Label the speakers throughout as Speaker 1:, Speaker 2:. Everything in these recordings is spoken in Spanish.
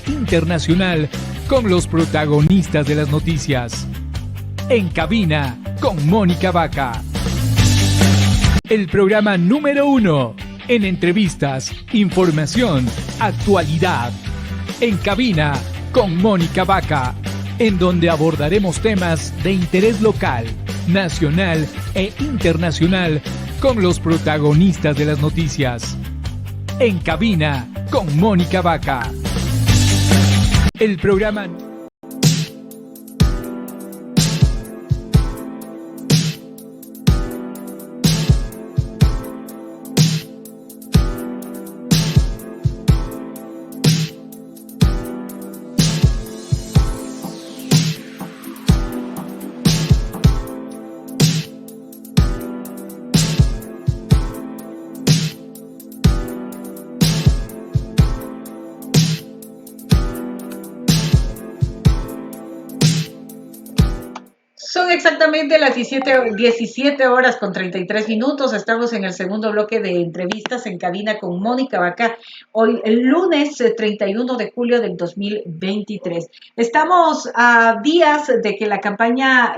Speaker 1: internacional con los protagonistas de las noticias. En cabina con Mónica Vaca. El programa número 1 en entrevistas, información, actualidad. En cabina con Mónica Vaca, en donde abordaremos temas de interés local, nacional e internacional con los protagonistas de las noticias. En cabina con Mónica Vaca. El programa...
Speaker 2: Son exactamente las 17 horas con 33 minutos. Estamos en el segundo bloque de entrevistas en cabina con Mónica Vaca. Hoy, el lunes 31 de julio del 2023. Estamos a días de que la campaña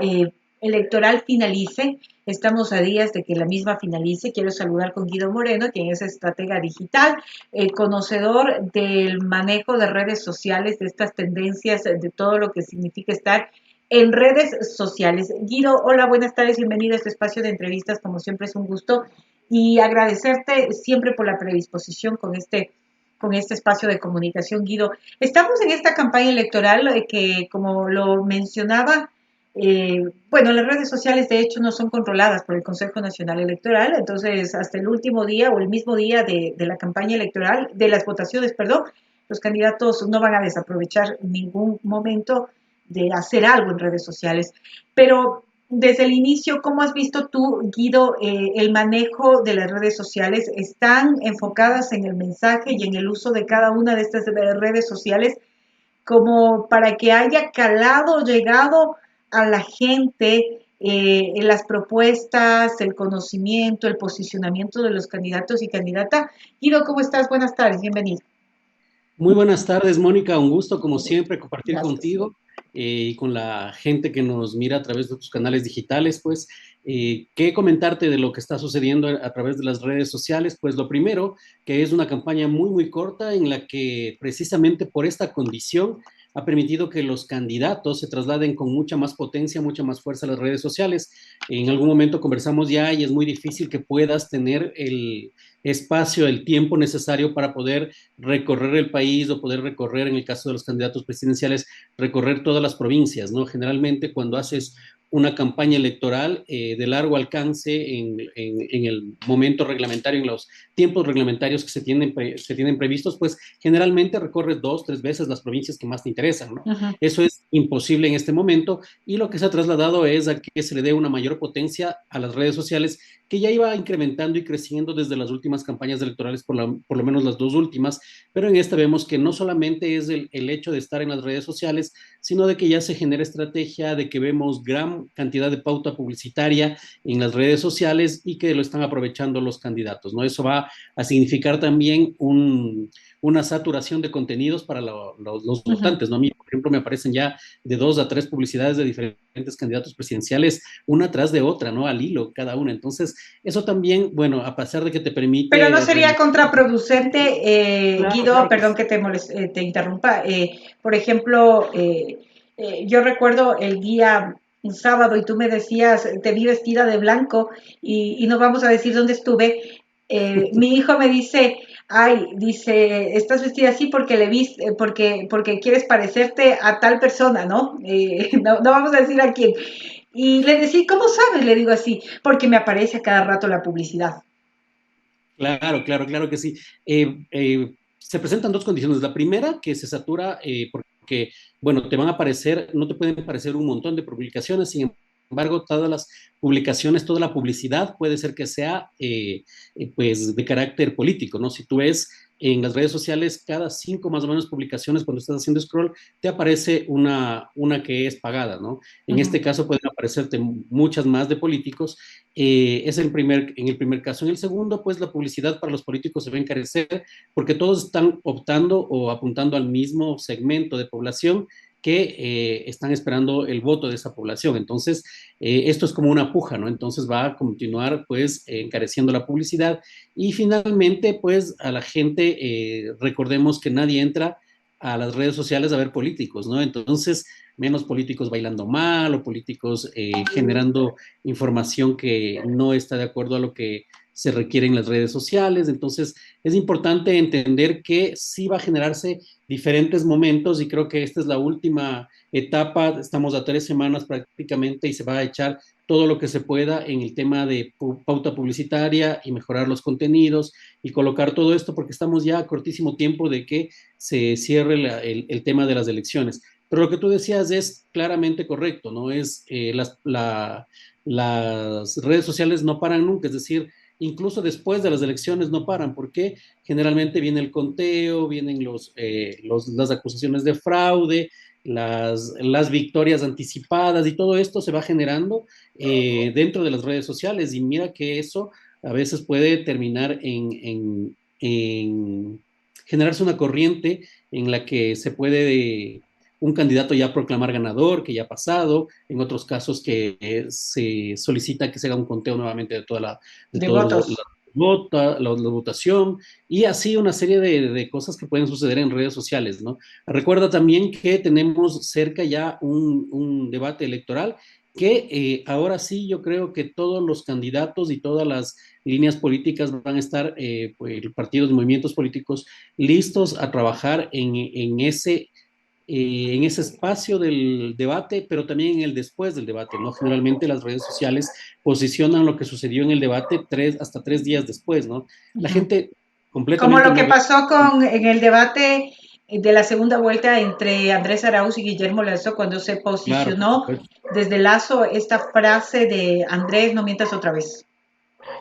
Speaker 2: electoral finalice. Estamos a días de que la misma finalice. Quiero saludar con Guido Moreno, quien es estratega digital, conocedor del manejo de redes sociales, de estas tendencias, de todo lo que significa estar en redes sociales. Guido, hola, buenas tardes, bienvenido a este espacio de entrevistas, como siempre es un gusto, y agradecerte siempre por la predisposición con este espacio de comunicación, Guido. Estamos en esta campaña electoral que, como lo mencionaba, bueno, las redes sociales de hecho no son controladas por el Consejo Nacional Electoral, entonces hasta el último día o el mismo día de la campaña electoral, de las votaciones, perdón, los candidatos no van a desaprovechar ningún momento de hacer algo en redes sociales. Pero desde el inicio, ¿cómo has visto tú, Guido, el manejo de las redes sociales? ¿Están enfocadas en el mensaje y en el uso de cada una de estas redes sociales como para que haya calado, llegado a la gente en las propuestas, el conocimiento, el posicionamiento de los candidatos y candidatas? Guido, ¿cómo estás? Buenas tardes, bienvenido.
Speaker 3: Muy buenas tardes, Mónica. Un gusto, como siempre, compartir
Speaker 2: Gracias.
Speaker 3: contigo y con la gente que nos mira a través de tus canales digitales. Pues, ¿qué comentarte de lo que está sucediendo a través de las redes sociales? Pues lo primero, que es una campaña muy, muy corta en la que precisamente por esta condición ha permitido que los candidatos se trasladen con mucha más potencia, mucha más fuerza a las redes sociales. En algún momento conversamos ya y es muy difícil que puedas tener el espacio, el tiempo necesario para poder recorrer el país o poder recorrer, en el caso de los candidatos presidenciales, recorrer todas las provincias, ¿no? Generalmente cuando haces una campaña electoral de largo alcance en el momento reglamentario, en los tiempos reglamentarios que se tienen previstos, pues generalmente recorres 2, 3 veces las provincias que más te interesan, ¿no? Uh-huh. Eso es imposible en este momento y lo que se ha trasladado es a que se le dé una mayor potencia a las redes sociales, que ya iba incrementando y creciendo desde las últimas campañas electorales, por lo menos las dos últimas, pero en esta vemos que no solamente es el hecho de estar en las redes sociales, sino de que ya se genera estrategia, de que vemos gran cantidad de pauta publicitaria en las redes sociales y que lo están aprovechando los candidatos, ¿no? Eso va a significar también una saturación de contenidos para los votantes, ¿no? A mí, por ejemplo, me aparecen ya de 2 a 3 publicidades de diferentes candidatos presidenciales, una tras de otra, ¿no? Al hilo, cada una. Entonces, eso también, bueno, a pesar de que te permite...
Speaker 2: Pero no sería contraproducente,
Speaker 3: claro,
Speaker 2: Guido,
Speaker 3: claro
Speaker 2: perdón
Speaker 3: sí.
Speaker 2: que te interrumpa. Por ejemplo, yo recuerdo el día un sábado y tú me decías, te vi vestida de blanco y no vamos a decir dónde estuve. Mi hijo me dice, dice, estás vestida así porque le viste, porque quieres parecerte a tal persona, ¿no? No vamos a decir a quién. Y le decía, ¿cómo sabes? Le digo así, porque me aparece a cada rato la publicidad.
Speaker 3: Claro que sí. Se presentan dos condiciones. La primera, que se satura porque, bueno, te van a aparecer, no te pueden aparecer un montón de publicaciones, sin embargo, todas las publicaciones, toda la publicidad puede ser que sea, pues, de carácter político, ¿no? Si tú ves en las redes sociales, cada 5 más o menos publicaciones, cuando estás haciendo scroll, te aparece una que es pagada, ¿no? En este caso pueden aparecerte muchas más de políticos. Es en el primer caso. En el segundo, pues la publicidad para los políticos se va a encarecer porque todos están optando o apuntando al mismo segmento de población que están esperando el voto de esa población. Entonces, esto es como una puja, ¿no? Entonces va a continuar, pues, encareciendo la publicidad. Y finalmente, pues, a la gente, recordemos que nadie entra a las redes sociales a ver políticos, ¿no? Entonces, menos políticos bailando mal o políticos generando información que no está de acuerdo a lo que se requiere en las redes sociales. Entonces, es importante entender que sí va a generarse diferentes momentos y creo que esta es la última etapa. Estamos a 3 semanas prácticamente y se va a echar todo lo que se pueda en el tema de pauta publicitaria y mejorar los contenidos y colocar todo esto porque estamos ya a cortísimo tiempo de que se cierre el tema de las elecciones. Pero lo que tú decías es claramente correcto, ¿no? Las redes sociales no paran nunca, es decir, incluso después de las elecciones no paran, porque generalmente viene el conteo, vienen las acusaciones de fraude, las victorias anticipadas y todo esto se va generando dentro de las redes sociales y mira que eso a veces puede terminar en generarse una corriente en la que se puede un candidato ya proclamar ganador, que ya ha pasado, en otros casos que se solicita que se haga un conteo nuevamente de
Speaker 2: de
Speaker 3: todos
Speaker 2: votos.
Speaker 3: la votación, y así una serie de cosas que pueden suceder en redes sociales, ¿no? Recuerda también que tenemos cerca ya un debate electoral que ahora sí yo creo que todos los candidatos y todas las líneas políticas van a estar, pues, partidos y movimientos políticos listos a trabajar en ese espacio del debate, pero también en el después del debate, ¿no? Generalmente las redes sociales posicionan lo que sucedió en el debate hasta 3 días después, ¿no? La
Speaker 2: Ujú.
Speaker 3: gente
Speaker 2: Como
Speaker 3: completamente
Speaker 2: lo que
Speaker 3: no ve.
Speaker 2: pasó en el debate de la segunda vuelta entre Andrés Arauz y Guillermo Lazo cuando se
Speaker 3: Claro, por
Speaker 2: posicionó
Speaker 3: supuesto.
Speaker 2: desde Lazo esta frase de Andrés, no mientas otra vez.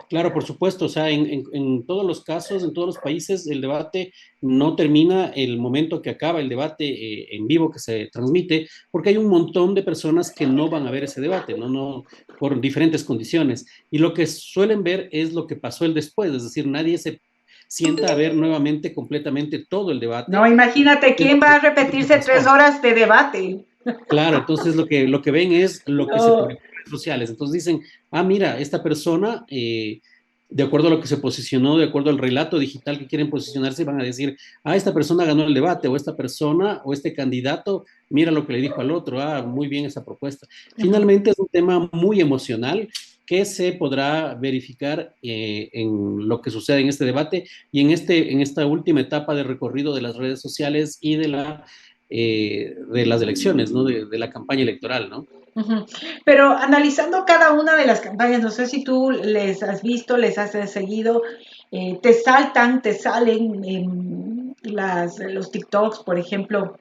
Speaker 3: Claro, por supuesto, o sea, en todos los casos, en todos los países, el debate no termina el momento que acaba el debate en vivo que se transmite, porque hay un montón de personas que no van a ver ese debate, ¿no? Por diferentes condiciones. Y lo que suelen ver es lo que pasó el después, es decir, nadie se sienta a ver nuevamente completamente todo el
Speaker 2: No,
Speaker 3: debate.
Speaker 2: imagínate,
Speaker 3: Es
Speaker 2: ¿quién va a
Speaker 3: lo que
Speaker 2: repetirse tres
Speaker 3: pasó.
Speaker 2: horas de debate?
Speaker 3: Claro, entonces lo que ven es lo que se
Speaker 2: No.
Speaker 3: publicó en redes sociales. Entonces dicen, ah, mira, esta persona, de acuerdo a lo que se posicionó, de acuerdo al relato digital que quieren posicionarse, van a decir, ah, esta persona ganó el debate, o esta persona, o este candidato, mira lo que le dijo al otro, ah, muy bien esa propuesta.
Speaker 2: Ujú.
Speaker 3: Finalmente es un tema muy emocional que se podrá verificar en lo que sucede en este debate y en esta última etapa de recorrido de las redes sociales y de las elecciones, ¿no? De la campaña electoral, ¿no?
Speaker 2: Ujú. Pero analizando cada una de las campañas, no sé si tú les has visto, les has seguido, te saltan, te salen los TikToks, por ejemplo.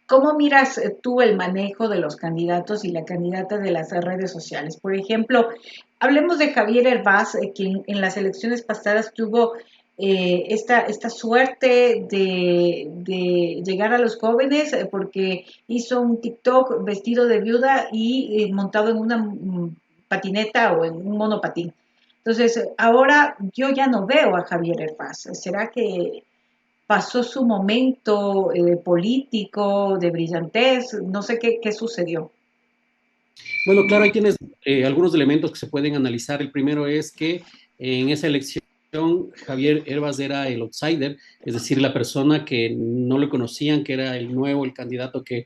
Speaker 2: ¿Cómo miras tú el manejo de los candidatos y la candidata de las redes sociales? Por ejemplo, hablemos de Javier Hervás, quien en las elecciones pasadas tuvo esta suerte de llegar a los jóvenes porque hizo un TikTok vestido de viuda y montado en una patineta o en un monopatín. Entonces, ahora yo ya no veo a Javier Hervás. ¿Será que pasó su momento político, de brillantez? No sé qué sucedió.
Speaker 3: Bueno, claro, hay algunos elementos que se pueden analizar. El primero es que en esa elección Javier Herbas era el outsider, es decir, la persona que no le conocían, que era el nuevo, el candidato que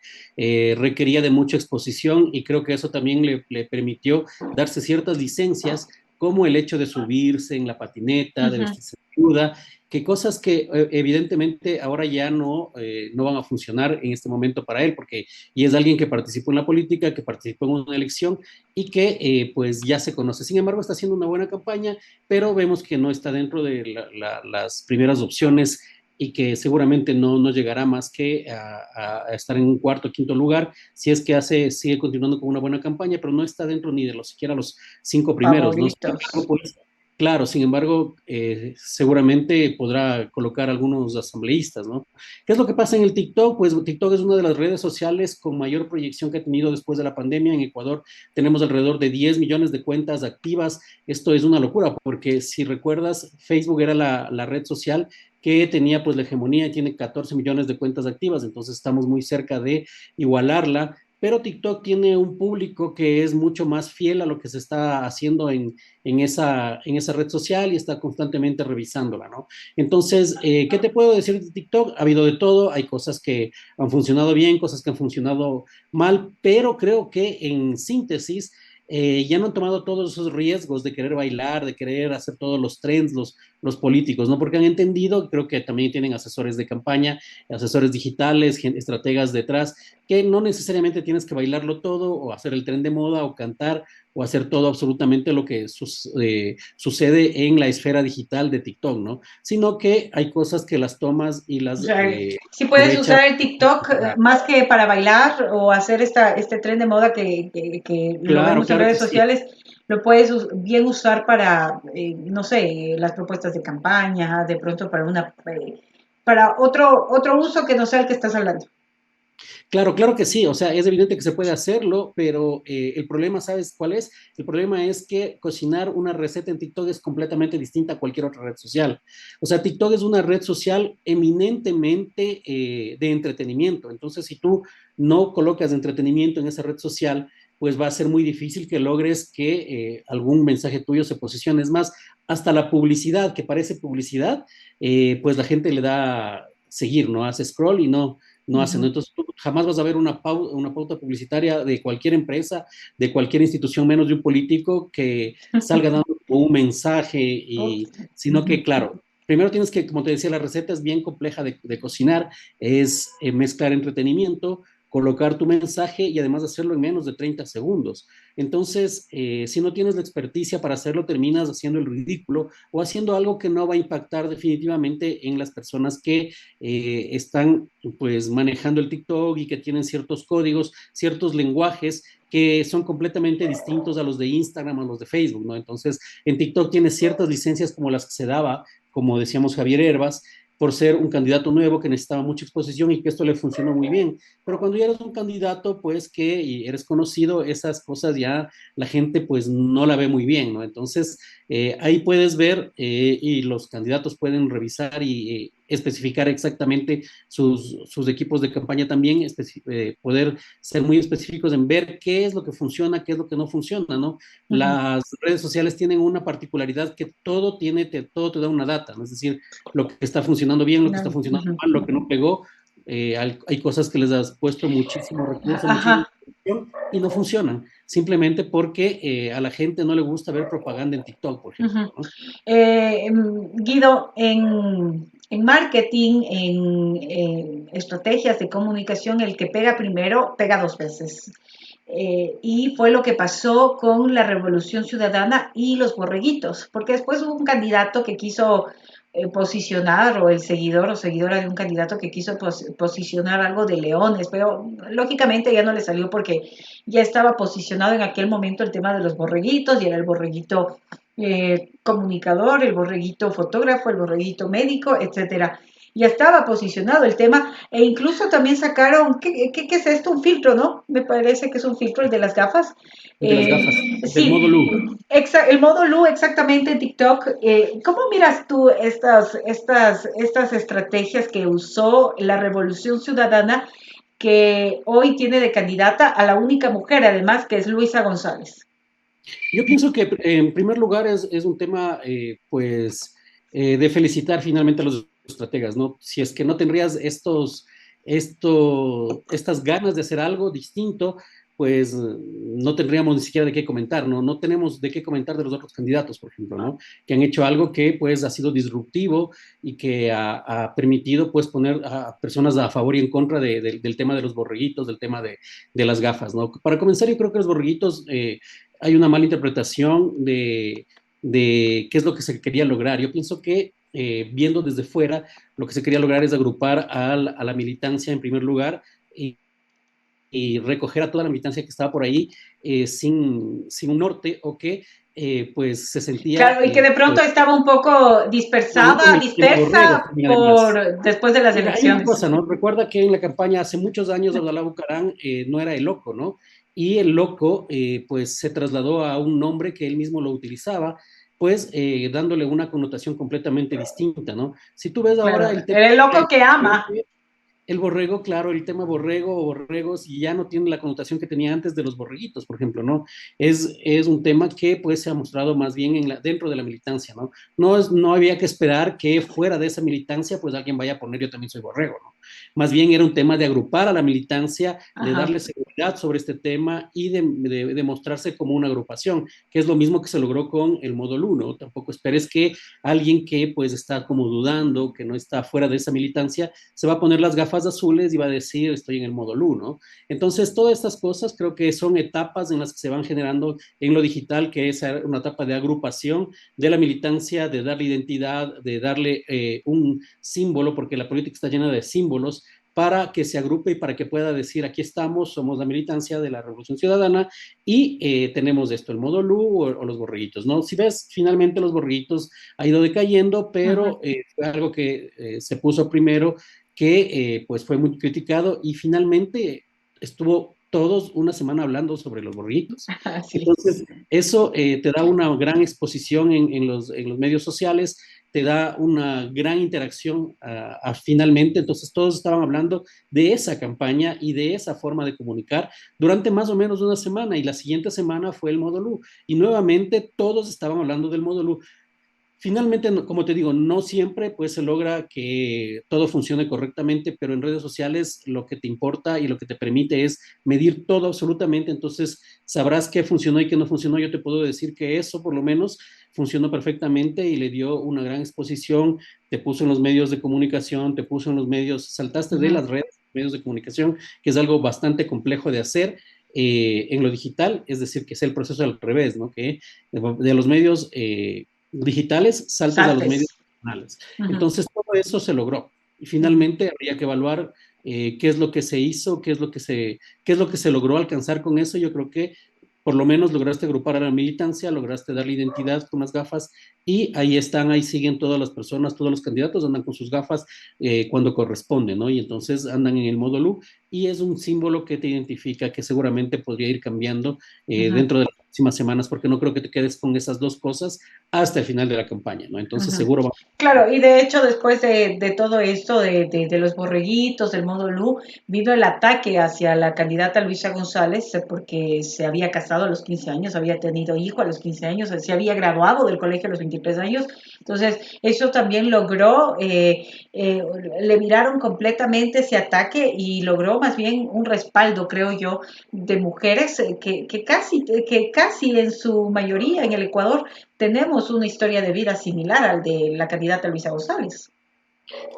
Speaker 3: requería de mucha exposición y creo que eso también le permitió darse ciertas licencias, como el hecho de subirse en la patineta, de
Speaker 2: Ujú.
Speaker 3: vestirse de viuda, que cosas que evidentemente ahora ya no van a funcionar en este momento para él, porque y es alguien que participó en la política, que participó en una elección y que pues ya se conoce. Sin embargo, está haciendo una buena campaña, pero vemos que no está dentro de las primeras opciones y que seguramente no llegará más que a estar en un cuarto o quinto lugar, si es que sigue continuando con una buena campaña, pero no está dentro ni de siquiera los 5 primeros, ¿no? Sin
Speaker 2: Favoritos.
Speaker 3: embargo, pues Claro, sin embargo, seguramente podrá colocar algunos asambleístas, ¿no? ¿Qué es lo que pasa en el TikTok? Pues TikTok es una de las redes sociales con mayor proyección que ha tenido después de la pandemia. En Ecuador tenemos alrededor de 10 millones de cuentas activas. Esto es una locura, porque si recuerdas, Facebook era la red social que tenía pues la hegemonía y tiene 14 millones de cuentas activas, entonces estamos muy cerca de igualarla, pero TikTok tiene un público que es mucho más fiel a lo que se está haciendo en esa red social y está constantemente revisándola, ¿no? Entonces, ¿qué te puedo decir de TikTok? Ha habido de todo, hay cosas que han funcionado bien, cosas que han funcionado mal, pero creo que en síntesis ya no han tomado todos esos riesgos de querer bailar, de querer hacer todos los trends, los políticos, ¿no? Porque han entendido, creo que también tienen asesores de campaña, asesores digitales, estrategas detrás, que no necesariamente tienes que bailarlo todo o hacer el tren de moda o cantar o hacer todo absolutamente lo que sucede en la esfera digital de TikTok, ¿no? Sino que hay cosas que las tomas y
Speaker 2: O
Speaker 3: las
Speaker 2: sea, sí puedes
Speaker 3: aprovechas.
Speaker 2: usar el TikTok más que para bailar o hacer este tren de moda que lo
Speaker 3: Claro,
Speaker 2: vemos en
Speaker 3: claro
Speaker 2: redes
Speaker 3: que sí.
Speaker 2: sociales, lo puedes bien usar para, no sé, las propuestas de campaña, de pronto para otro uso que no sea el que estás hablando.
Speaker 3: Claro, claro que sí, o sea, es evidente que se puede hacerlo, pero el problema, ¿sabes cuál es? El problema es que cocinar una receta en TikTok es completamente distinta a cualquier otra red social. O sea, TikTok es una red social eminentemente de entretenimiento. Entonces, si tú no colocas entretenimiento en esa red social, pues va a ser muy difícil que logres que algún mensaje tuyo se posicione. Es más, hasta la publicidad, que parece publicidad, pues la gente le da seguir, ¿no? Hace scroll y no hacen, ¿no?
Speaker 2: Ujú.
Speaker 3: Entonces, tú jamás vas a ver una pauta publicitaria de cualquier empresa, de cualquier institución, menos de un político que salga dando un mensaje, sino que, claro, primero tienes que, como te decía, la receta es bien compleja de cocinar, es mezclar entretenimiento, colocar tu mensaje y además hacerlo en menos de 30 segundos. Entonces, si no tienes la experticia para hacerlo, terminas haciendo el ridículo o haciendo algo que no va a impactar definitivamente en las personas que están pues manejando el TikTok y que tienen ciertos códigos, ciertos lenguajes que son completamente distintos a los de Instagram, a los de Facebook, ¿no? Entonces, en TikTok tienes ciertas licencias como las que se daba, como decíamos Javier Herbas, por ser un candidato nuevo que necesitaba mucha exposición y que esto le funcionó muy bien. Pero cuando ya eres un candidato, pues que eres conocido, esas cosas ya la gente pues no la ve muy bien, ¿no? Entonces, ahí puedes ver y los candidatos pueden revisar y especificar exactamente sus equipos de campaña también, poder ser muy específicos en ver qué es lo que funciona, qué es lo que no funciona, ¿no?
Speaker 2: Ujú.
Speaker 3: Las redes sociales tienen una particularidad que todo te da una data, ¿no? Es decir, lo que está funcionando bien, lo que está
Speaker 2: No,
Speaker 3: funcionando
Speaker 2: ujú.
Speaker 3: mal, lo que no pegó, hay cosas que les has puesto muchísimo recurso, muchísima
Speaker 2: Ajá.
Speaker 3: atención y no funcionan, simplemente porque a la gente no le gusta ver propaganda en TikTok, por ejemplo,
Speaker 2: Ujú.
Speaker 3: ¿no?
Speaker 2: Guido, en marketing, en estrategias de comunicación, el que pega primero pega dos veces. Y fue lo que pasó con la Revolución Ciudadana y los borreguitos, porque después hubo un candidato que quiso posicionar, o el seguidor o seguidora de un candidato que quiso posicionar algo de leones, pero lógicamente ya no le salió porque ya estaba posicionado en aquel momento el tema de los borreguitos y era el borreguito comunicador, el borreguito fotógrafo, el borreguito médico, etcétera. Ya estaba posicionado el tema e incluso también sacaron, ¿qué es esto? Un filtro, ¿no? Me parece que es un filtro el de las gafas.
Speaker 3: De las gafas, del
Speaker 2: Sí,
Speaker 3: modo Lu.
Speaker 2: el modo Lu exactamente en TikTok. ¿Cómo miras tú estas estrategias que usó la Revolución Ciudadana que hoy tiene de candidata a la única mujer, además, que es Luisa González?
Speaker 3: Yo pienso que en primer lugar es un tema, pues, de felicitar finalmente a los estrategas, ¿no? Si es que no tendrías estas ganas de hacer algo distinto, pues no tendríamos ni siquiera de qué comentar, ¿no? No tenemos de qué comentar de los otros candidatos, por ejemplo, ¿no? Que han hecho algo que, pues, ha sido disruptivo y que ha permitido, pues, poner a personas a favor y en contra del tema de los borreguitos, del tema de las gafas, ¿no? Para comenzar, yo creo que los borreguitos hay una mala interpretación de qué es lo que se quería lograr. Yo pienso que viendo desde fuera, lo que se quería lograr es agrupar a la militancia en primer lugar y y recoger a toda la militancia que estaba por ahí sin un norte o que pues se sentía...
Speaker 2: Claro, y que de pronto
Speaker 3: pues,
Speaker 2: estaba un poco
Speaker 3: borregos
Speaker 2: dispersa
Speaker 3: también además.
Speaker 2: después de las
Speaker 3: Mira, hay una
Speaker 2: elecciones.
Speaker 3: cosa, ¿no? Recuerda que en la campaña hace muchos años Abdalá Bucaram no era el loco, ¿no? Y el loco, pues, se trasladó a un nombre que él mismo lo utilizaba, pues, dándole una connotación completamente distinta, ¿no? Si tú ves ahora
Speaker 2: Claro,
Speaker 3: el tema...
Speaker 2: era el loco que ama.
Speaker 3: El borrego, claro, el tema borrego o borregos y ya no tiene la connotación que tenía antes de los borreguitos, por ejemplo, ¿no? Es un tema que pues se ha mostrado más bien dentro de la militancia, ¿no? No había que esperar que fuera de esa militancia pues alguien vaya a poner yo también soy borrego, ¿no? Más bien era un tema de agrupar a la militancia, de
Speaker 2: Ajá.
Speaker 3: darle seguridad sobre este tema y de mostrarse como una agrupación, que es lo mismo que se logró con el módulo 1. Tampoco esperes que alguien que pues está como dudando, que no está fuera de esa militancia, se va a poner las gafas azules y va a decir estoy en el modo LU, ¿no? Entonces, todas estas cosas creo que son etapas en las que se van generando en lo digital, que es una etapa de agrupación de la militancia, de darle identidad, de darle un símbolo, porque la política está llena de símbolos, para que se agrupe y para que pueda decir aquí estamos, somos la militancia de la Revolución Ciudadana y tenemos esto, el modo LU o los borreguitos, ¿no? Si ves, finalmente los borreguitos ha ido decayendo, pero fue algo que se puso primero que pues fue muy criticado y finalmente estuvo todos una semana hablando sobre los borreguitos.
Speaker 2: Así.
Speaker 3: Entonces, eso te da una gran exposición en los medios sociales, te da una gran interacción finalmente, entonces todos estaban hablando de esa campaña y de esa forma de comunicar durante más o menos una semana y la siguiente semana fue el modo LU y nuevamente todos estaban hablando del modo LU. Finalmente, como te digo, no siempre pues se logra que todo funcione correctamente, pero en redes sociales lo que te importa y lo que te permite es medir todo absolutamente, entonces sabrás qué funcionó y qué no funcionó. Yo te puedo decir que eso por lo menos funcionó perfectamente y le dio una gran exposición, te puso en los medios de comunicación, te puso en los medios, saltaste de las redes, medios de comunicación, que es algo bastante complejo de hacer. En lo digital, es decir, que es el proceso al revés, ¿no? Que de los medios digitales saltes a los medios
Speaker 2: Saltes.
Speaker 3: tradicionales. Entonces, todo eso se logró. Y finalmente habría que evaluar qué es lo que se hizo, qué es lo que se logró alcanzar con eso. Yo creo que por lo menos lograste agrupar a la militancia, lograste darle identidad con las gafas y ahí están, ahí siguen todas las personas, todos los candidatos andan con sus gafas cuando corresponde, ¿no? Y entonces andan en el modo LU y es un símbolo que te identifica, que seguramente podría ir cambiando dentro de las próximas semanas, porque no creo que te quedes con esas dos cosas hasta el final de la campaña, ¿no? Entonces seguro vamos.
Speaker 2: Claro, y de hecho después de todo esto, de los borreguitos, del modo Lu, vino el ataque hacia la candidata Luisa González porque se había casado a los 15 años, había tenido hijo a los 15 años, se había graduado del colegio a los 23 años. Entonces, eso también logró, le miraron completamente ese ataque y logró más bien un respaldo, creo yo, de mujeres que casi en su mayoría en el Ecuador tenemos una historia de vida similar al de la candidata Luisa González.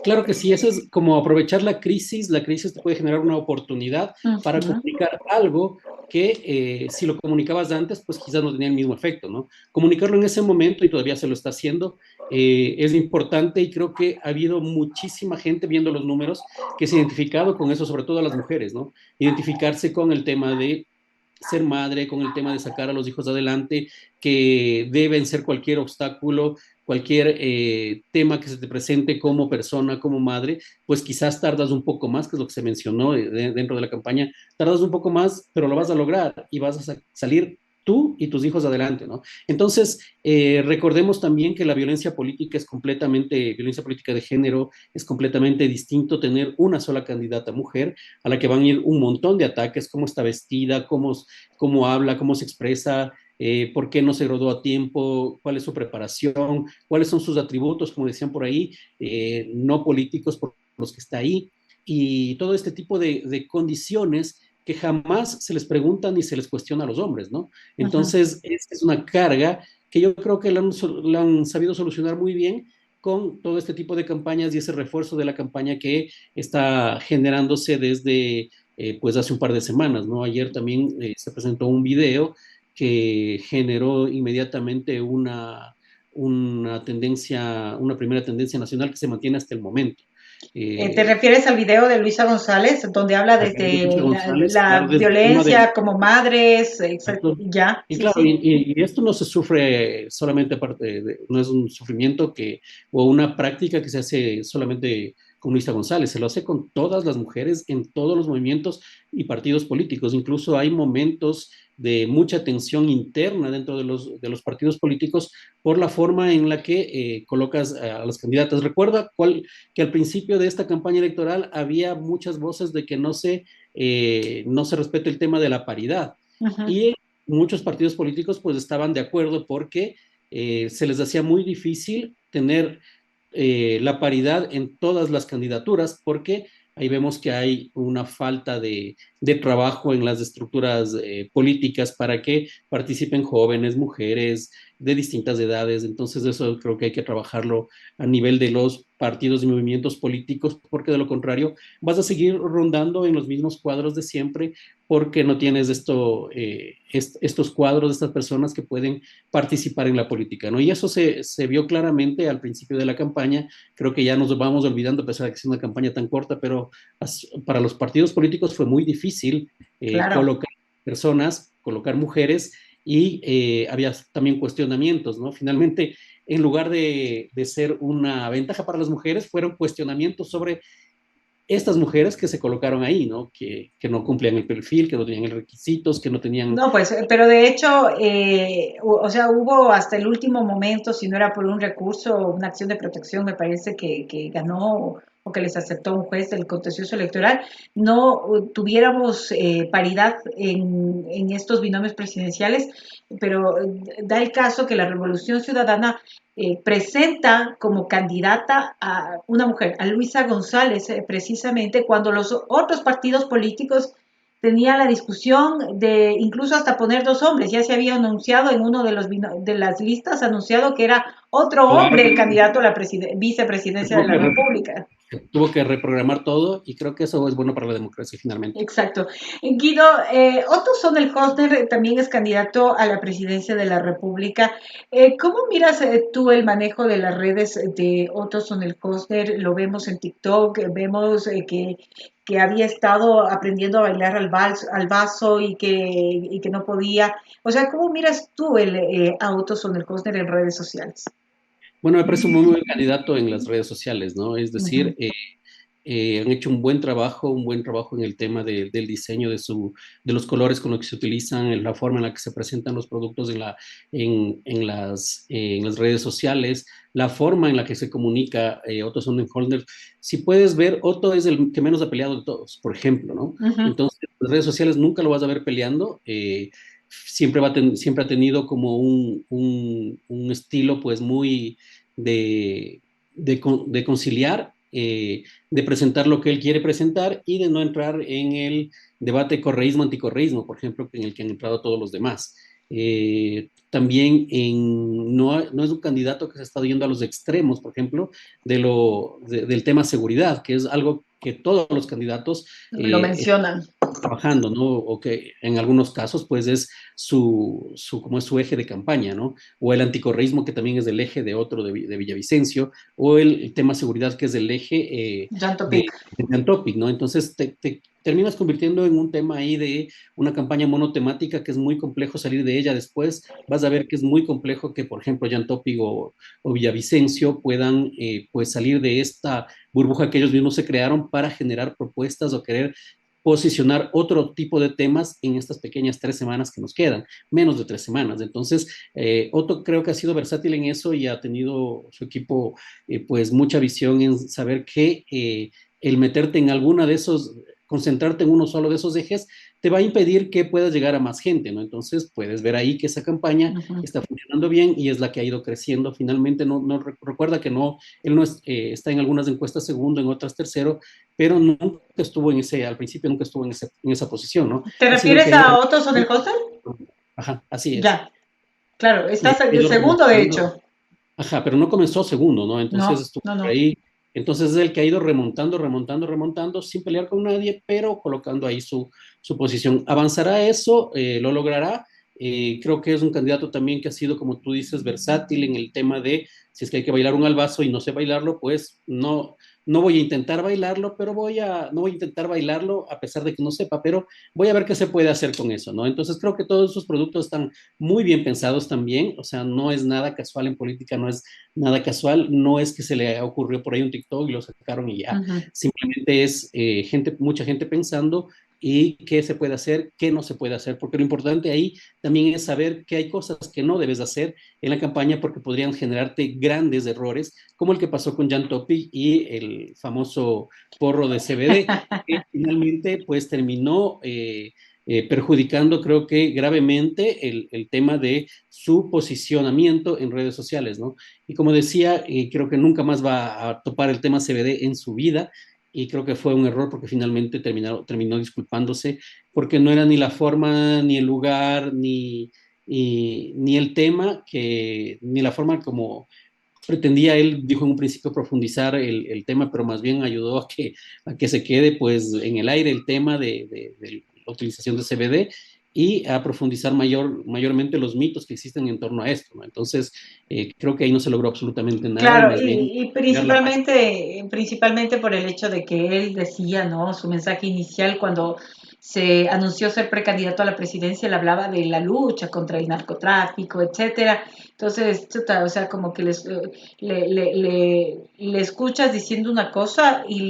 Speaker 3: Claro que sí, eso es como aprovechar la crisis te puede generar una oportunidad para comunicar algo que si lo comunicabas antes, pues quizás no tenía el mismo efecto, ¿no? Comunicarlo en ese momento y todavía se lo está haciendo es importante y creo que ha habido muchísima gente viendo los números que se ha identificado con eso, sobre todo las mujeres, ¿no? Identificarse con el tema de ser madre, con el tema de sacar a los hijos adelante, que deben ser cualquier obstáculo, cualquier tema que se te presente como persona, como madre, pues quizás tardas un poco más, que es lo que se mencionó dentro de la campaña, tardas un poco más, pero lo vas a lograr y vas a salir tú y tus hijos adelante, ¿no? Entonces, recordemos también que la violencia política es completamente, violencia política de género, es completamente distinto tener una sola candidata mujer a la que van a ir un montón de ataques, cómo está vestida, cómo habla, cómo se expresa, por qué no se graduó a tiempo, cuál es su preparación, cuáles son sus atributos, como decían por ahí, no políticos por los que está ahí, y todo este tipo de condiciones que jamás se les pregunta ni se les cuestiona a los hombres, ¿no? Entonces, es una carga que yo creo que la han sabido solucionar muy bien con todo este tipo de campañas y ese refuerzo de la campaña que está generándose desde pues hace un par de semanas, ¿no? Ayer también se presentó un video que generó inmediatamente una tendencia, una primera tendencia nacional que se mantiene hasta el momento.
Speaker 2: ¿Te refieres al video de Luisa González, donde habla
Speaker 3: Luisa
Speaker 2: desde
Speaker 3: González,
Speaker 2: la
Speaker 3: claro, desde el tema
Speaker 2: violencia como madres?
Speaker 3: Exacto.
Speaker 2: Ya,
Speaker 3: Y
Speaker 2: sí,
Speaker 3: claro,
Speaker 2: sí.
Speaker 3: y esto no se sufre solamente aparte no es un sufrimiento que, o una práctica que se hace solamente con Luisa González, se lo hace con todas las mujeres en todos los movimientos y partidos políticos. Incluso hay momentos de mucha tensión interna dentro de los partidos políticos por la forma en la que colocas a las candidatas. Recuerda que al principio de esta campaña electoral había muchas voces de que no se respeta el tema de la paridad.
Speaker 2: Ujú.
Speaker 3: Y muchos partidos políticos pues estaban de acuerdo porque se les hacía muy difícil tener la paridad en todas las candidaturas porque ahí vemos que hay una falta de trabajo en las estructuras políticas para que participen jóvenes, mujeres de distintas edades. Entonces eso creo que hay que trabajarlo a nivel de los partidos y movimientos políticos porque de lo contrario vas a seguir rondando en los mismos cuadros de siempre porque no tienes estos cuadros de estas personas que pueden participar en la política, ¿no? Y eso se vio claramente al principio de la campaña. Creo que ya nos vamos olvidando, a pesar de que es una campaña tan corta, pero para los partidos políticos fue muy difícil
Speaker 2: Claro.
Speaker 3: colocar personas, colocar mujeres, y había también cuestionamientos, ¿no? Finalmente, en lugar de ser una ventaja para las mujeres, fueron cuestionamientos sobre estas mujeres que se colocaron ahí, ¿no? Que no cumplían el perfil, que no tenían requisitos, que no tenían...
Speaker 2: No, pues, pero de hecho, o sea, hubo hasta el último momento, si no era por un recurso o una acción de protección, me parece que ganó o que les aceptó un juez del contencioso electoral, no tuviéramos paridad en estos binomios presidenciales, pero da el caso que la Revolución Ciudadana presenta como candidata a una mujer, a Luisa González, precisamente cuando los otros partidos políticos tenía la discusión de incluso hasta poner dos hombres. Ya se había anunciado en uno de de las listas, anunciado que era otro
Speaker 3: Claro,
Speaker 2: hombre el candidato a la vicepresidencia de
Speaker 3: tuvo
Speaker 2: la
Speaker 3: que,
Speaker 2: República.
Speaker 3: tuvo que reprogramar todo y creo que eso es bueno para la democracia finalmente.
Speaker 2: Exacto. Guido, Otto Sonnenhosner también es candidato a la presidencia de la República. ¿Cómo miras tú el manejo de las redes de Otto Sonnenhosner? Lo vemos en TikTok, vemos que había estado aprendiendo a bailar al vaso y que no podía. O sea, ¿cómo miras tú a Otto Sonnenhosner en redes sociales?
Speaker 3: Bueno, me parece un muy buen candidato en las redes sociales, ¿no? Es
Speaker 2: Ujú.
Speaker 3: decir, han hecho un buen trabajo en el tema del diseño de los colores con los que se utilizan, en la forma en la que se presentan los productos en las redes sociales, la forma en la que se comunica Otto Sonnenholder. Si puedes ver, Otto es el que menos ha peleado de todos, por ejemplo, ¿no?
Speaker 2: Ujú.
Speaker 3: Entonces, en las redes sociales nunca lo vas a ver peleando. Siempre ha tenido como un estilo pues muy de, de conciliar, de presentar lo que él quiere presentar y de no entrar en el debate correísmo-anticorreísmo, por ejemplo, en el que han entrado todos los demás. También no es un candidato que se ha estado yendo a los extremos, por ejemplo, del tema seguridad, que es algo que todos los candidatos
Speaker 2: Lo mencionan.
Speaker 3: trabajando, ¿no? O que en algunos casos, pues es como es su eje de campaña, ¿no? O el anticorreísmo, que también es el eje de otro de Villavicencio, o el tema seguridad, que es el eje
Speaker 2: Jan
Speaker 3: de,
Speaker 2: Topic.
Speaker 3: de Antopic, ¿no? Entonces te terminas convirtiendo en un tema ahí de una campaña monotemática que es muy complejo salir de ella después. Vas a ver que es muy complejo que, por ejemplo, Jan Topic o Villavicencio puedan pues salir de esta burbuja que ellos mismos se crearon para generar propuestas o querer posicionar otro tipo de temas en estas pequeñas 3 semanas que nos quedan, menos de 3 semanas. Entonces, Otto creo que ha sido versátil en eso y ha tenido su equipo pues mucha visión en saber que el meterte en alguna de esos, concentrarte en uno solo de esos ejes, te va a impedir que puedas llegar a más gente, ¿no? Entonces, puedes ver ahí que esa campaña
Speaker 2: Ujú.
Speaker 3: está funcionando bien y es la que ha ido creciendo. Finalmente, recuerda que él no está en algunas encuestas segundo, en otras tercero, pero nunca estuvo al principio nunca estuvo en esa posición, ¿no?
Speaker 2: ¿Te
Speaker 3: Ha sido el que
Speaker 2: refieres
Speaker 3: ha ido,
Speaker 2: a Otto Sonnenhostel?
Speaker 3: ajá, así es,
Speaker 2: Ya, claro,
Speaker 3: y
Speaker 2: estás
Speaker 3: ha
Speaker 2: el
Speaker 3: ido
Speaker 2: segundo de
Speaker 3: remontando,
Speaker 2: hecho.
Speaker 3: ajá, pero no comenzó segundo, ¿no? Entonces
Speaker 2: No,
Speaker 3: estuvo
Speaker 2: no,
Speaker 3: por
Speaker 2: no.
Speaker 3: ahí, entonces es el que ha ido remontando, sin pelear con nadie, pero colocando ahí su posición. ¿Avanzará eso? ¿Lo logrará? Creo que es un candidato también que ha sido, como tú dices, versátil en el tema de si es que hay que bailar un albazo y no sé bailarlo, pues no voy a intentar bailarlo, pero no voy a intentar bailarlo a pesar de que no sepa, pero voy a ver qué se puede hacer con eso, ¿no? Entonces creo que todos esos productos están muy bien pensados también, o sea, no es nada casual en política, no es nada casual, no es que se le ocurrió por ahí un TikTok y lo sacaron y ya,
Speaker 2: Ujú.
Speaker 3: simplemente es mucha gente pensando y qué se puede hacer, qué no se puede hacer, porque lo importante ahí también es saber que hay cosas que no debes hacer en la campaña porque podrían generarte grandes errores, como el que pasó con Jan Topic y el famoso porro de CBD, que finalmente pues terminó perjudicando, creo que gravemente, el tema de su posicionamiento en redes sociales, ¿no? Y como decía, creo que nunca más va a topar el tema CBD en su vida, y creo que fue un error porque finalmente terminó disculpándose, porque no era ni la forma, ni el lugar, ni el tema, ni la forma como pretendía él, dijo en un principio, profundizar el tema, pero más bien ayudó a que se quede pues en el aire el tema de la utilización de CBD y a profundizar mayormente los mitos que existen en torno a esto, ¿no? Entonces, creo que ahí no se logró absolutamente nada y
Speaker 2: Claro,
Speaker 3: más bien
Speaker 2: y
Speaker 3: dar la página.
Speaker 2: principalmente por el hecho de que él decía, ¿no? Su mensaje inicial cuando se anunció ser precandidato a la presidencia, él hablaba de la lucha contra el narcotráfico, etcétera. Entonces, chuta, o sea, como que le escuchas diciendo una cosa y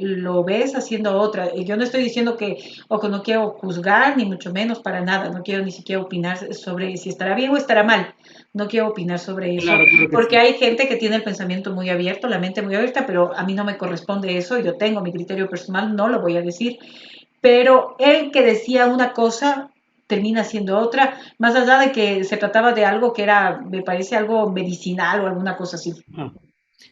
Speaker 2: lo ves haciendo otra. Y yo no estoy diciendo que, ojo, no quiero juzgar, ni mucho menos para nada, no quiero ni siquiera opinar sobre si estará bien o estará mal. No quiero opinar sobre eso,
Speaker 3: Claro, claro que
Speaker 2: porque
Speaker 3: sí.
Speaker 2: hay gente que tiene el pensamiento muy abierto, la mente muy abierta, pero a mí no me corresponde eso, yo tengo mi criterio personal, no lo voy a decir, pero él que decía una cosa termina siendo otra, más allá de que se trataba de algo que era, me parece algo medicinal o alguna cosa así.
Speaker 3: Ah,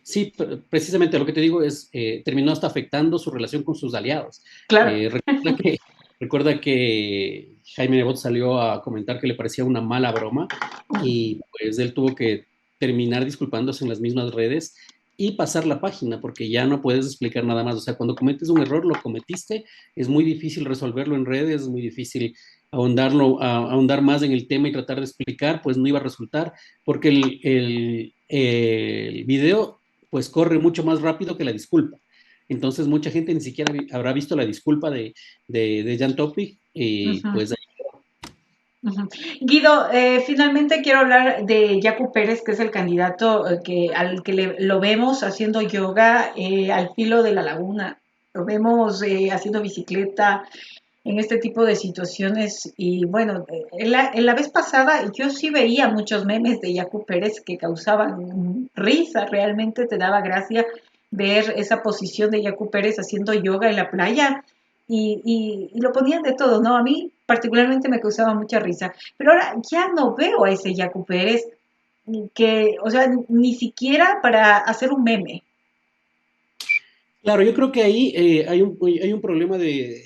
Speaker 3: sí, precisamente lo que te digo es, terminó hasta afectando su relación con sus aliados.
Speaker 2: Claro.
Speaker 3: Eh, recuerda que, recuerda que Jaime Nebot salió a comentar que le parecía una mala broma y pues él tuvo que terminar disculpándose en las mismas redes y pasar la página porque ya no puedes explicar nada más. O sea, cuando cometes un error, lo cometiste, es muy difícil resolverlo en redes, es muy difícil ahondar más en el tema y tratar de explicar, pues no iba a resultar porque el video pues corre mucho más rápido que la disculpa. Entonces mucha gente ni siquiera habrá visto la disculpa de Jan Topic y
Speaker 2: Uh-huh.
Speaker 3: pues
Speaker 2: Uh-huh. Guido, finalmente quiero hablar de Yacu Pérez, que es el candidato al que lo vemos haciendo yoga al filo de la laguna. Lo vemos haciendo bicicleta en este tipo de situaciones. Y bueno, en la vez pasada yo sí veía muchos memes de Yacu Pérez que causaban risa, realmente te daba gracia ver esa posición de Yacu Pérez haciendo yoga en la playa y lo ponían de todo, ¿no? A mí particularmente me causaba mucha risa, pero ahora ya no veo a ese Yacu Pérez que, o sea, ni siquiera para hacer un meme.
Speaker 3: claro, yo creo que ahí hay un problema de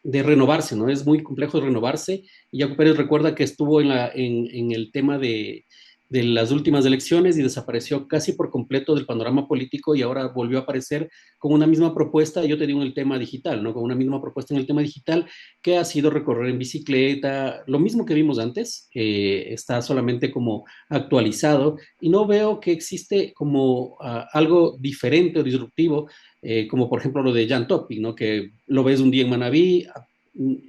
Speaker 3: renovarse, ¿no? Es muy complejo renovarse. Y Jaco Pérez recuerda que estuvo en el tema de las últimas elecciones y desapareció casi por completo del panorama político y ahora volvió a aparecer con una misma propuesta, yo te digo en el tema digital, ¿no? Con una misma propuesta en el tema digital que ha sido recorrer en bicicleta, lo mismo que vimos antes, está solamente como actualizado y no veo que existe como algo diferente o disruptivo, como por ejemplo lo de Jan Topic, ¿no? Que lo ves un día en Manabí,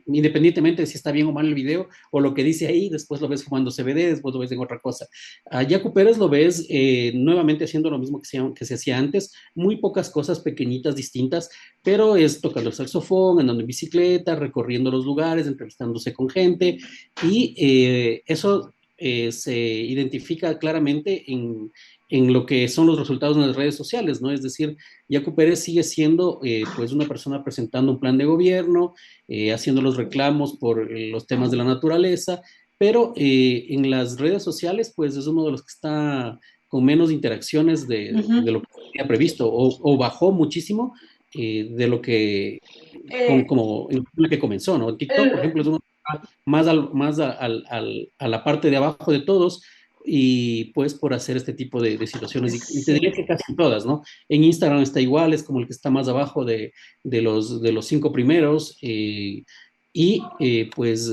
Speaker 3: independientemente de si está bien o mal el video o lo que dice ahí, después lo ves jugando CBD, después lo ves en otra cosa. A Jaco Pérez lo ves nuevamente haciendo lo mismo que se hacía antes, muy pocas cosas pequeñitas, distintas, pero es tocando el saxofón, andando en bicicleta, recorriendo los lugares, entrevistándose con gente y eso se identifica claramente en lo que son los resultados en las redes sociales, ¿no? Es decir, Jaco Pérez sigue siendo pues una persona presentando un plan de gobierno, haciendo los reclamos por los temas de la naturaleza, pero en las redes sociales pues es uno de los que está con menos interacciones de
Speaker 2: Uh-huh.
Speaker 3: lo que tenía previsto o bajó muchísimo de lo que
Speaker 2: Eh,
Speaker 3: como en lo que comenzó, ¿no? TikTok, por ejemplo, es uno a la parte de abajo de todos y pues por hacer este tipo de situaciones. Y te
Speaker 2: sí.
Speaker 3: diría que casi todas, ¿no? En Instagram está igual, es como el que está más abajo de los cinco primeros. Y pues,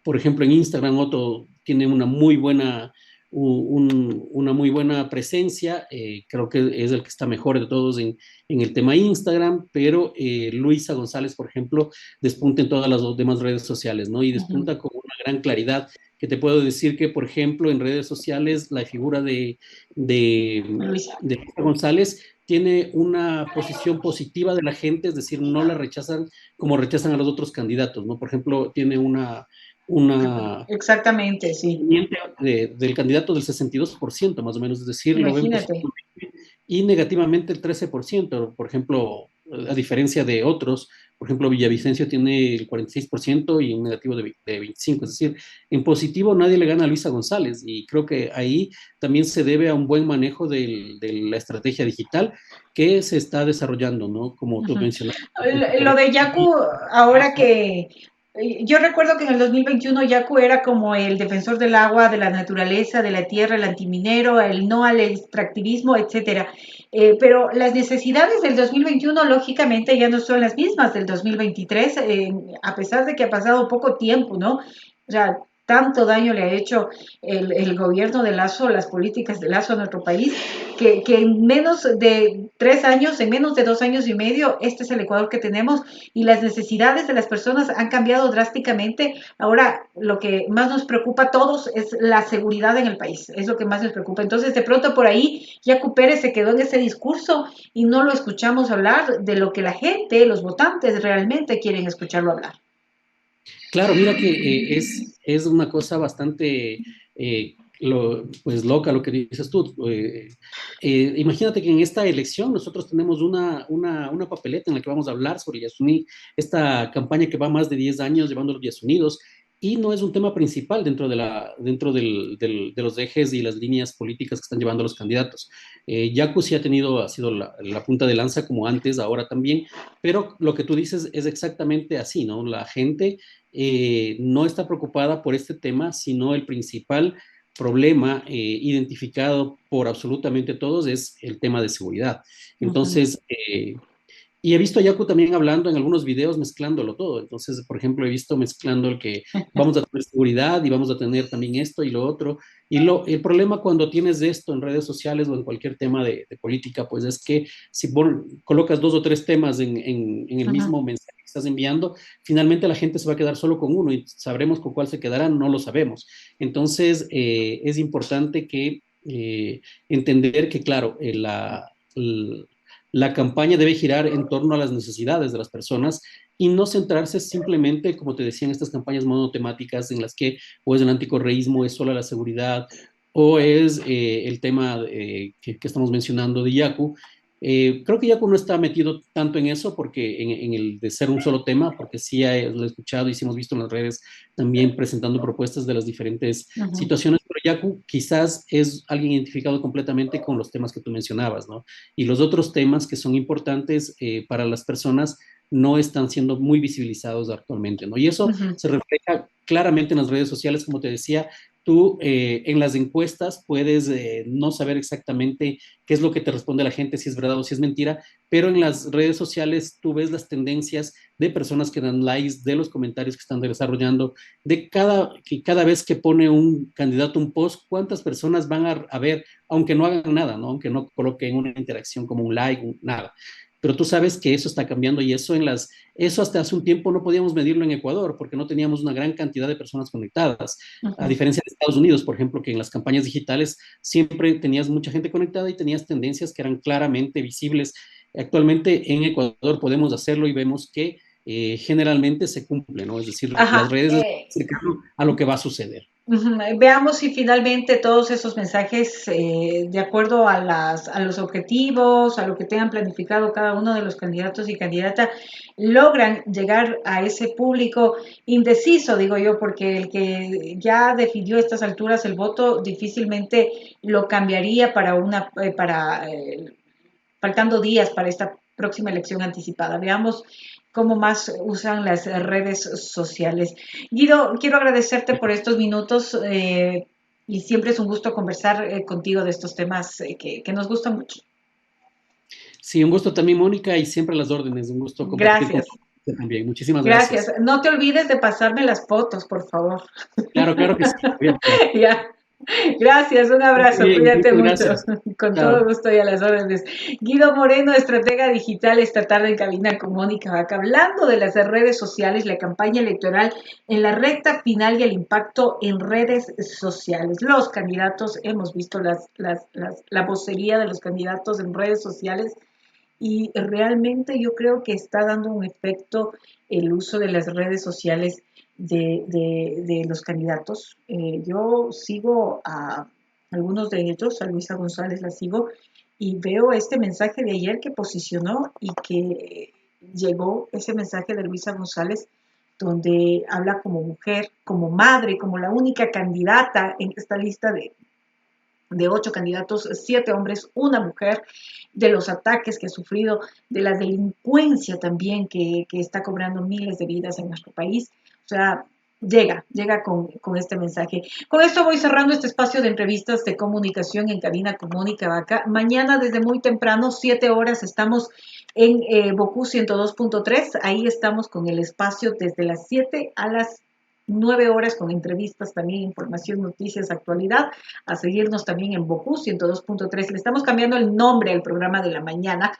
Speaker 3: por ejemplo, en Instagram Otto tiene una muy buena una muy buena presencia, creo que es el que está mejor de todos en el tema Instagram, pero Luisa González, por ejemplo, despunta en todas las demás redes sociales, ¿no? Y despunta con una gran claridad, que te puedo decir que, por ejemplo, en redes sociales, la figura
Speaker 2: Luisa.
Speaker 3: de Luisa González tiene una posición positiva de la gente, es decir, no la rechazan como rechazan a los otros candidatos, ¿no? Por ejemplo, tiene una
Speaker 2: Exactamente, sí.
Speaker 3: del candidato del 62% más o menos, es decir, lo ven
Speaker 2: Imagínate.
Speaker 3: positivamente y negativamente el 13%, por ejemplo, a diferencia de otros, por ejemplo, Villavicencio tiene el 46% y un negativo de 25%, es decir, en positivo nadie le gana a Luisa González y creo que ahí también se debe a un buen manejo de la estrategia digital que se está desarrollando, ¿no? Como tú mencionabas.
Speaker 2: Lo de Yaku, ahora que yo recuerdo que en el 2021 Yaku era como el defensor del agua, de la naturaleza, de la tierra, el antiminero, el no al extractivismo, etcétera. Pero las necesidades del 2021 lógicamente ya no son las mismas del 2023, a pesar de que ha pasado poco tiempo, ¿no? O sea, tanto daño le ha hecho el gobierno de Lazo, las políticas de Lazo a nuestro país, que en menos de 3 años, en menos de 2 años y medio, este es el Ecuador que tenemos y las necesidades de las personas han cambiado drásticamente. Ahora, lo que más nos preocupa a todos es la seguridad en el país, es lo que más nos preocupa. Entonces, de pronto por ahí, Yacu Pérez se quedó en ese discurso y no lo escuchamos hablar de lo que la gente, los votantes realmente quieren escucharlo hablar.
Speaker 3: Claro, mira que es una cosa bastante pues loca lo que dices tú. Imagínate que en esta elección nosotros tenemos una papeleta en la que vamos a hablar sobre Yasuní, esta campaña que va más de 10 años llevando los Yasunidos, y no es un tema principal dentro de los ejes y las líneas políticas que están llevando los candidatos. Yacu sí ha sido la punta de lanza como antes, ahora también, pero lo que tú dices es exactamente así, ¿no? La gente no está preocupada por este tema, sino el principal problema identificado por absolutamente todos es el tema de seguridad. Entonces, y he visto a Yaku también hablando en algunos videos mezclándolo todo. Entonces, por ejemplo, he visto mezclando el que vamos a tener seguridad y vamos a tener también esto y lo otro. Y el problema cuando tienes esto en redes sociales o en cualquier tema de política, pues es que si colocas dos o tres temas en el mismo mensaje que estás enviando, finalmente la gente se va a quedar solo con uno y sabremos con cuál se quedará, no lo sabemos. Entonces, es importante que entender que, claro, la campaña debe girar en torno a las necesidades de las personas y no centrarse simplemente, como te decía, en estas campañas monotemáticas en las que o es el anticorreísmo, es solo la seguridad, o es el tema que estamos mencionando de Yaku. Creo que Yaku no está metido tanto en eso, porque en el de ser un solo tema, porque sí lo he escuchado y sí hemos visto en las redes también presentando propuestas de las diferentes situaciones, pero Yaku quizás es alguien identificado completamente con los temas que tú mencionabas, ¿no? Y los otros temas que son importantes para las personas no están siendo muy visibilizados actualmente, ¿no? Y eso se refleja claramente en las redes sociales, como te decía, tú en las encuestas puedes no saber exactamente qué es lo que te responde la gente, si es verdad o si es mentira, pero en las redes sociales tú ves las tendencias de personas que dan likes, de los comentarios que están desarrollando, que cada vez que pone un candidato un post, cuántas personas van a ver, aunque no hagan nada, ¿no? Aunque no coloquen una interacción como un like, nada. Pero tú sabes que eso está cambiando y eso hasta hace un tiempo no podíamos medirlo en Ecuador porque no teníamos una gran cantidad de personas conectadas. A diferencia de Estados Unidos, por ejemplo, que en las campañas digitales siempre tenías mucha gente conectada y tenías tendencias que eran claramente visibles. Actualmente en Ecuador podemos hacerlo y vemos que generalmente se cumple, ¿no? Es decir, las redes cercanas a lo que va a suceder.
Speaker 2: Veamos si finalmente todos esos mensajes, de acuerdo a los objetivos, a lo que tengan planificado cada uno de los candidatos y candidatas, logran llegar a ese público indeciso, digo yo, porque el que ya definió a estas alturas el voto difícilmente lo cambiaría faltando días para esta próxima elección anticipada. Veamos cómo más usan las redes sociales. Guido, quiero agradecerte por estos minutos y siempre es un gusto conversar contigo de estos temas que nos gustan mucho.
Speaker 3: Sí, un gusto también, Mónica, y siempre a las órdenes. Un gusto compartir con usted también. Muchísimas gracias.
Speaker 2: No te olvides de pasarme las fotos, por favor.
Speaker 3: Claro, claro que sí.
Speaker 2: Ya. Gracias, un abrazo,
Speaker 3: Bien,
Speaker 2: cuídate mucho.
Speaker 3: gracias.
Speaker 2: Con
Speaker 3: Chao.
Speaker 2: todo gusto y a las órdenes. Guido Moreno, estratega digital, esta tarde en cabina con Mónica Vaca, hablando de las redes sociales, la campaña electoral en la recta final y el impacto en redes sociales. Los candidatos, hemos visto la vocería de los candidatos en redes sociales y realmente yo creo que está dando un efecto el uso de las redes sociales de los candidatos. Yo sigo a algunos de ellos, a Luisa González la sigo, y veo este mensaje de ayer que posicionó y que llegó ese mensaje de Luisa González donde habla como mujer, como madre, como la única candidata en esta lista de 8 candidatos, 7 hombres, una mujer, de los ataques que ha sufrido, de la delincuencia también que está cobrando miles de vidas en nuestro país. O sea, llega con este mensaje. Con esto voy cerrando este espacio de entrevistas de comunicación en cabina con Mónica Vaca. Mañana desde muy temprano, 7 horas, estamos en Bocú 102.3. Ahí estamos con el espacio desde las 7 a las 9 horas con entrevistas también, información, noticias, actualidad. A seguirnos también en Bocú 102.3. Le estamos cambiando el nombre al programa de la mañana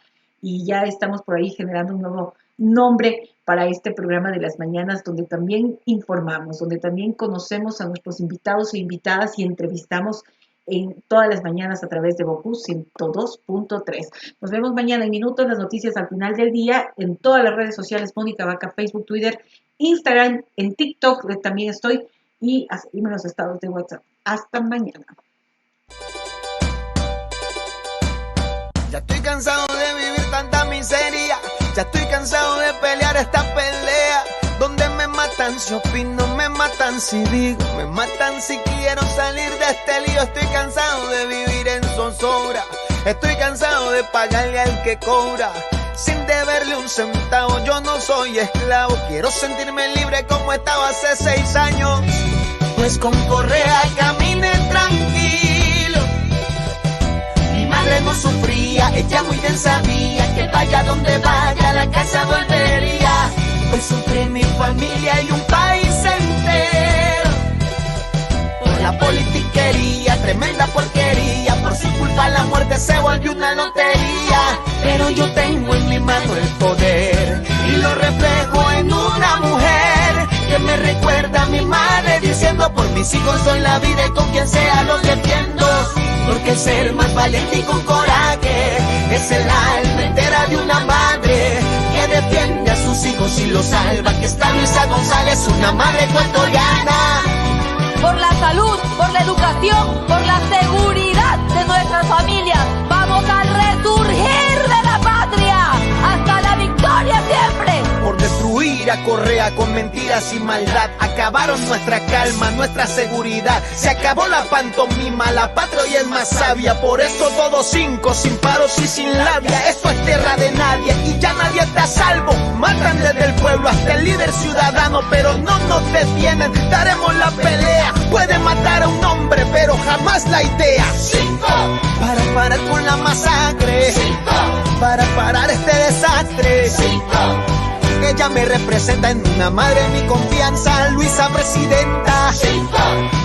Speaker 2: y ya estamos por ahí generando un nuevo nombre para este programa de las mañanas, donde también informamos, donde también conocemos a nuestros invitados e invitadas y entrevistamos en todas las mañanas a través de Bocú 102.3. Nos vemos mañana en minutos, las noticias al final del día, en todas las redes sociales, Mónica Vaca, Facebook, Twitter, Instagram, en TikTok también estoy, y a seguirme en los estados de WhatsApp. Hasta mañana.
Speaker 4: Ya estoy cansado de vivir tanta miseria, ya estoy cansado de pelear esta pelea, donde me matan si opino, me matan si digo, me matan si quiero salir de este lío. Estoy cansado de vivir en zozobra, estoy cansado de pagarle al que cobra, sin deberle un centavo. Yo no soy esclavo, quiero sentirme libre como estaba hace 6 años, pues con Correa caminé tranquilo. Mi madre no sufría, ella muy bien sabía que vaya donde vaya la casa volvería. Hoy sufre mi familia y un país entero por la politiquería, tremenda porquería. Por su culpa la muerte se volvió una lotería. Pero yo tengo en mi mano el poder y lo reflejo en una mujer que me recuerda a mi madre diciendo: por mis hijos doy la vida y con quien sea los defiendo. Porque ser más valiente y con coraje es el alma entera de una madre que defiende a sus hijos y los salva. Que está Luisa González, una madre ecuatoriana.
Speaker 5: Por la salud, por la educación, por la seguridad de nuestras familias, vamos a resurgir de la patria hasta la victoria siempre.
Speaker 4: Por destruir a Correa con mentiras y maldad, acabaron nuestra calma, nuestra seguridad. Se acabó la pantomima, la patria hoy es más sabia. Por eso todos 5, sin paros y sin labia. Esto es tierra de nadie y ya nadie está a salvo. Matan desde el pueblo hasta el líder ciudadano, pero no nos detienen, daremos la pelea. Puede matar a un hombre, pero jamás la idea. 5 para parar con la masacre, 5 para parar este desastre, 5. Ella me representa en una madre, mi confianza, Luisa presidenta. 5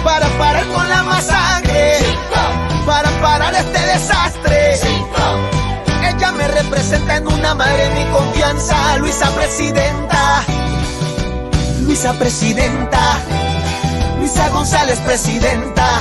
Speaker 4: para parar con la masacre, 5 para parar este desastre, 5. Ella me representa en una madre, mi confianza, Luisa presidenta. Luisa presidenta, Luisa González presidenta.